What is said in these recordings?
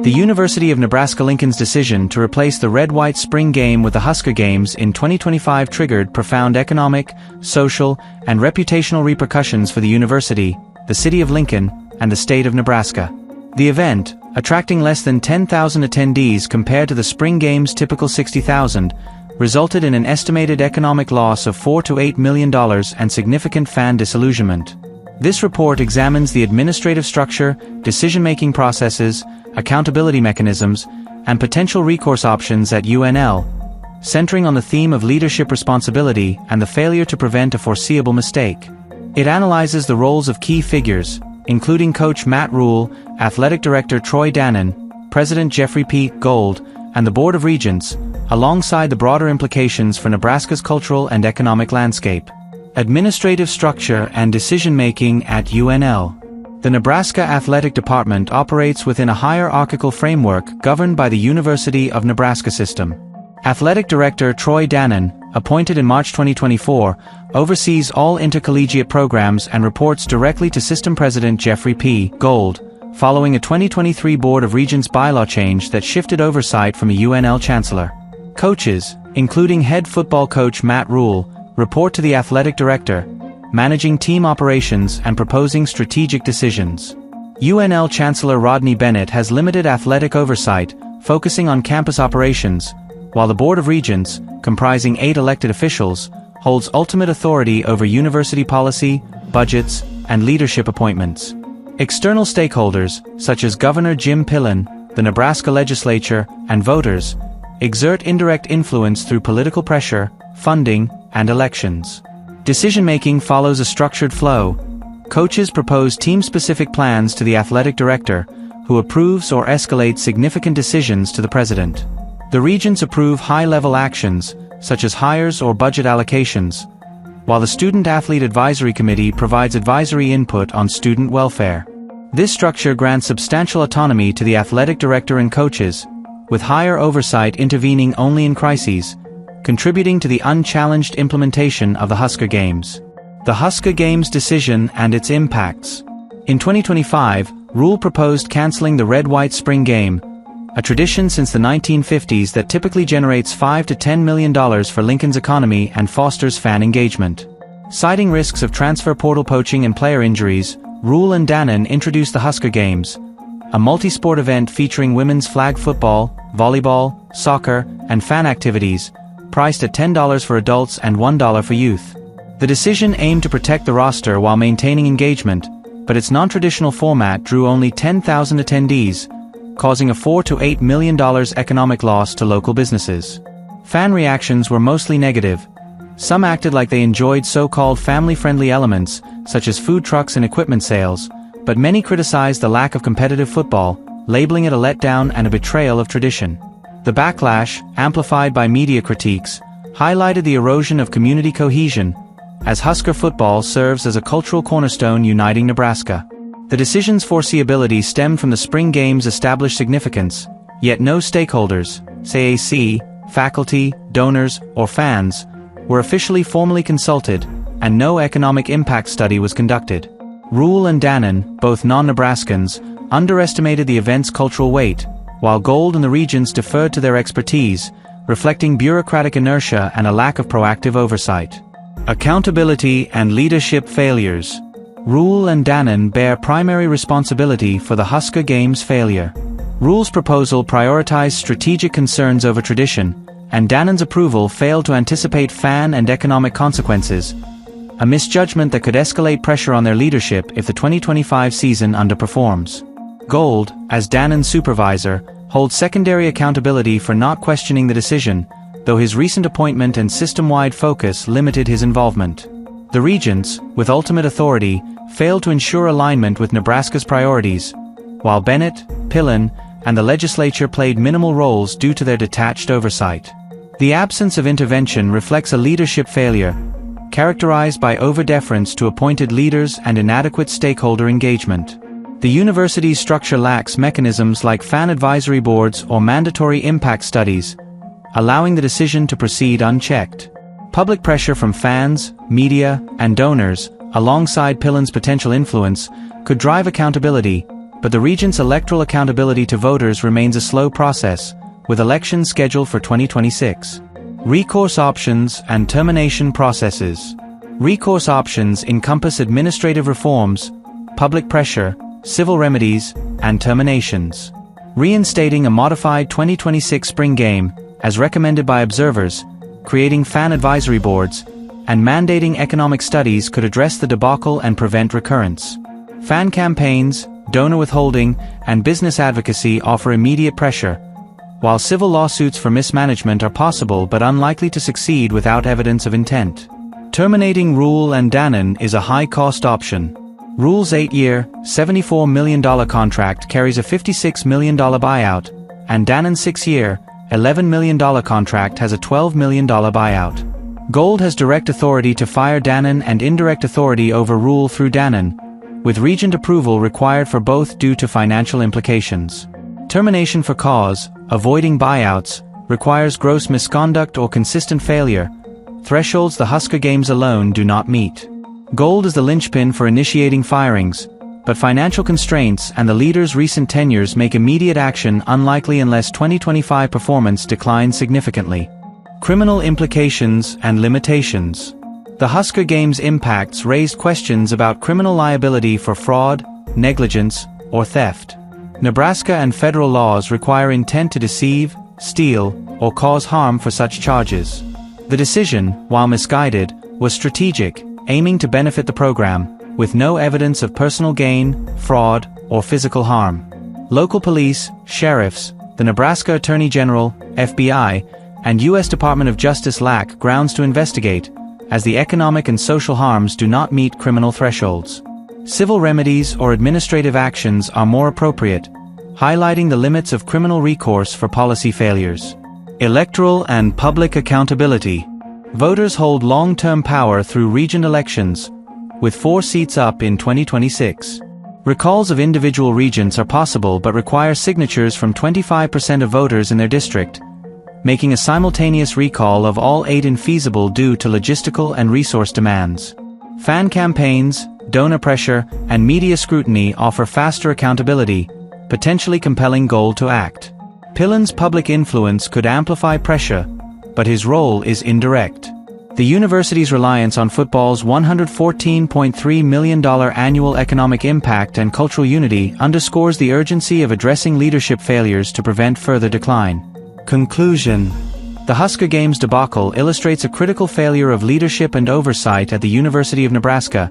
The University of Nebraska-Lincoln's decision to replace the red-white spring game with the Husker Games in 2025 triggered profound economic, social, and reputational repercussions for the university, the city of Lincoln, and the state of Nebraska. The event, attracting less than 10,000 attendees compared to the spring game's typical 60,000, resulted in an estimated economic loss of $4 to $8 million and significant fan disillusionment. This report examines the administrative structure, decision-making processes, accountability mechanisms, and potential recourse options at UNL, centering on the theme of leadership responsibility and the failure to prevent a foreseeable mistake. It analyzes the roles of key figures, including Coach Matt Rhule, Athletic Director Troy Dannon, President Jeffrey P. Gold, and the Board of Regents, alongside the broader implications for Nebraska's cultural and economic landscape. Administrative structure and decision-making at UNL. The Nebraska Athletic Department operates within a hierarchical framework governed by the University of Nebraska system. Athletic Director Troy Dannon, appointed in March 2024, oversees all intercollegiate programs and reports directly to System President Jeffrey P. Gold, following a 2023 Board of Regents bylaw change that shifted oversight from a UNL chancellor. Coaches, including head football coach Matt Rhule, report to the athletic director, managing team operations and proposing strategic decisions. UNL Chancellor Rodney Bennett has limited athletic oversight, focusing on campus operations, while the Board of Regents, comprising 8 elected officials, holds ultimate authority over university policy, budgets, and leadership appointments. External stakeholders, such as Governor Jim Pillen, the Nebraska legislature, and voters, exert indirect influence through political pressure, funding, and elections. Decision-making follows a structured flow. Coaches propose team-specific plans to the athletic director, who approves or escalates significant decisions to the president. The regents approve high-level actions, such as hires or budget allocations, while the Student-Athlete Advisory Committee provides advisory input on student welfare. This structure grants substantial autonomy to the athletic director and coaches, with higher oversight intervening only in crises, contributing to the unchallenged implementation of the Husker Games. The Husker Games decision and its impacts. In 2025, Rhule proposed canceling the red-white spring game, a tradition since the 1950s that typically generates $5 to $10 million for Lincoln's economy and fosters fan engagement. Citing risks of transfer portal poaching and player injuries, Rhule and Dannon introduced the Husker Games, a multi-sport event featuring women's flag football, volleyball, soccer, and fan activities, priced at $10 for adults and $1 for youth. The decision aimed to protect the roster while maintaining engagement, but its non-traditional format drew only 10,000 attendees, causing a $4 to $8 million economic loss to local businesses. Fan reactions were mostly negative. Some acted like they enjoyed so-called family-friendly elements, such as food trucks and equipment sales, but many criticized the lack of competitive football, labeling it a letdown and a betrayal of tradition. The backlash, amplified by media critiques, highlighted the erosion of community cohesion, as Husker football serves as a cultural cornerstone uniting Nebraska. The decision's foreseeability stemmed from the spring game's established significance, yet no stakeholders, say faculty, donors, or fans, were officially formally consulted, and no economic impact study was conducted. Rhule and Dannon, both non-Nebraskans, underestimated the event's cultural weight, while Gold and the regents deferred to their expertise, reflecting bureaucratic inertia and a lack of proactive oversight. Accountability and leadership failures. Rhule and Dannon bear primary responsibility for the Husker Games' failure. Rhule's proposal prioritized strategic concerns over tradition, and Dannon's approval failed to anticipate fan and economic consequences, a misjudgment that could escalate pressure on their leadership if the 2025 season underperforms. Gold, as Dannon's supervisor, holds secondary accountability for not questioning the decision, though his recent appointment and system-wide focus limited his involvement. The regents, with ultimate authority, failed to ensure alignment with Nebraska's priorities, while Bennett, Pillen, and the legislature played minimal roles due to their detached oversight. The absence of intervention reflects a leadership failure, characterized by over-deference to appointed leaders and inadequate stakeholder engagement. The university's structure lacks mechanisms like fan advisory boards or mandatory impact studies, allowing the decision to proceed unchecked. Public pressure from fans, media, and donors, alongside Pillen's potential influence, could drive accountability, but the regent's electoral accountability to voters remains a slow process, with elections scheduled for 2026. Recourse options and termination processes. Recourse options encompass administrative reforms, public pressure, civil remedies, and terminations. Reinstating a modified 2026 spring game, as recommended by observers, creating fan advisory boards, and mandating economic studies could address the debacle and prevent recurrence. Fan campaigns, donor withholding, and business advocacy offer immediate pressure, while civil lawsuits for mismanagement are possible but unlikely to succeed without evidence of intent. Terminating Rule and Dannon is a high-cost option. Rule's 8-year, $74 million contract carries a $56 million buyout, and Dannon's 6-year, $11 million contract has a $12 million buyout. Gold has direct authority to fire Dannon and indirect authority over Rule through Dannon, with regent approval required for both due to financial implications. Termination for cause, avoiding buyouts, requires gross misconduct or consistent failure, thresholds the Husker Games alone do not meet. Gold is the linchpin for initiating firings, but financial constraints and the leader's recent tenures make immediate action unlikely unless 2025 performance declines significantly. Criminal implications and limitations. The Husker Games' impacts raised questions about criminal liability for fraud, negligence, or theft. Nebraska and federal laws require intent to deceive, steal, or cause harm for such charges. The decision, while misguided, was strategic, aiming to benefit the program, with no evidence of personal gain, fraud, or physical harm. Local police, sheriffs, the Nebraska Attorney General, FBI, and U.S. Department of Justice lack grounds to investigate, as the economic and social harms do not meet criminal thresholds. Civil remedies or administrative actions are more appropriate, highlighting the limits of criminal recourse for policy failures. Electoral and public accountability. Voters hold long-term power through regent elections, with 4 seats up in 2026. Recalls of individual regents are possible but require signatures from 25% of voters in their district, making a simultaneous recall of all 8 infeasible due to logistical and resource demands. Fan campaigns, donor pressure, and media scrutiny offer faster accountability, potentially compelling Gold to act. Pillen's public influence could amplify pressure, but his role is indirect. The university's reliance on football's $114.3 million annual economic impact and cultural unity underscores the urgency of addressing leadership failures to prevent further decline. Conclusion. The Husker Games debacle illustrates a critical failure of leadership and oversight at the University of Nebraska,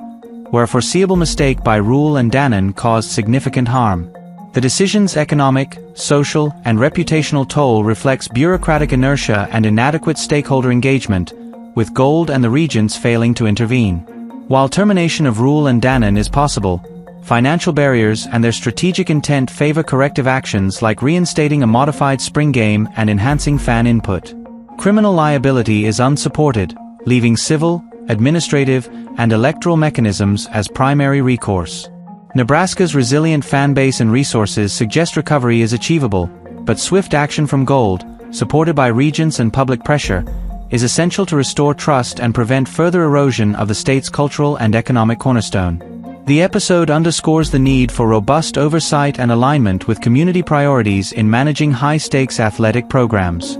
where a foreseeable mistake by Rule and Dannon caused significant harm. The decision's economic, social, and reputational toll reflects bureaucratic inertia and inadequate stakeholder engagement, with Gold and the regents failing to intervene. While termination of Rule and Dannon is possible, financial barriers and their strategic intent favor corrective actions like reinstating a modified spring game and enhancing fan input. Criminal liability is unsupported, leaving civil, administrative, and electoral mechanisms as primary recourse. Nebraska's resilient fan base and resources suggest recovery is achievable, but swift action from Gold, supported by regents and public pressure, is essential to restore trust and prevent further erosion of the state's cultural and economic cornerstone. The episode underscores the need for robust oversight and alignment with community priorities in managing high-stakes athletic programs.